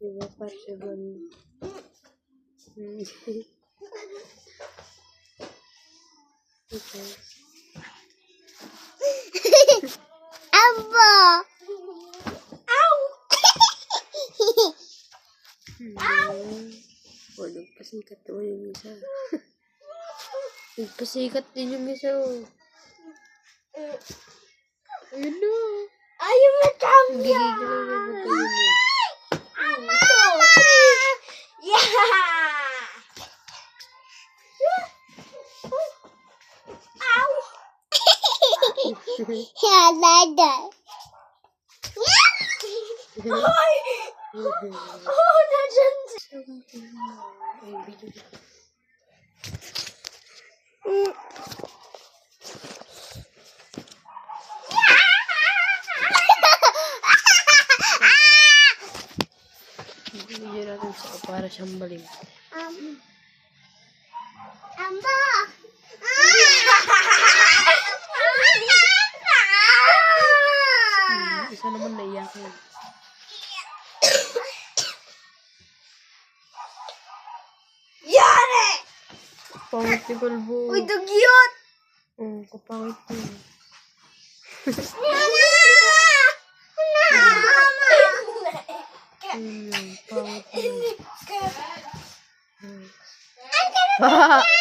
Diba possible? Okay. Abo! Ow! O, nagpasikat naman yung isa. Nagpasikat din yung isa, oh. Ayun na. Ayaw na champion! Gigigil lang yung magkayo mo. Mama! Yeah! Ow! Yeah, Dada. Ay! Oh, nandiyan siya. Ay, video. Video natin sa para siyang baling. Amba! Isa naman naiyakin. Yari! Pangit ni Kalbo. Uy, dugyot! Kapangit niya. Mama! Pangit niya. Mama!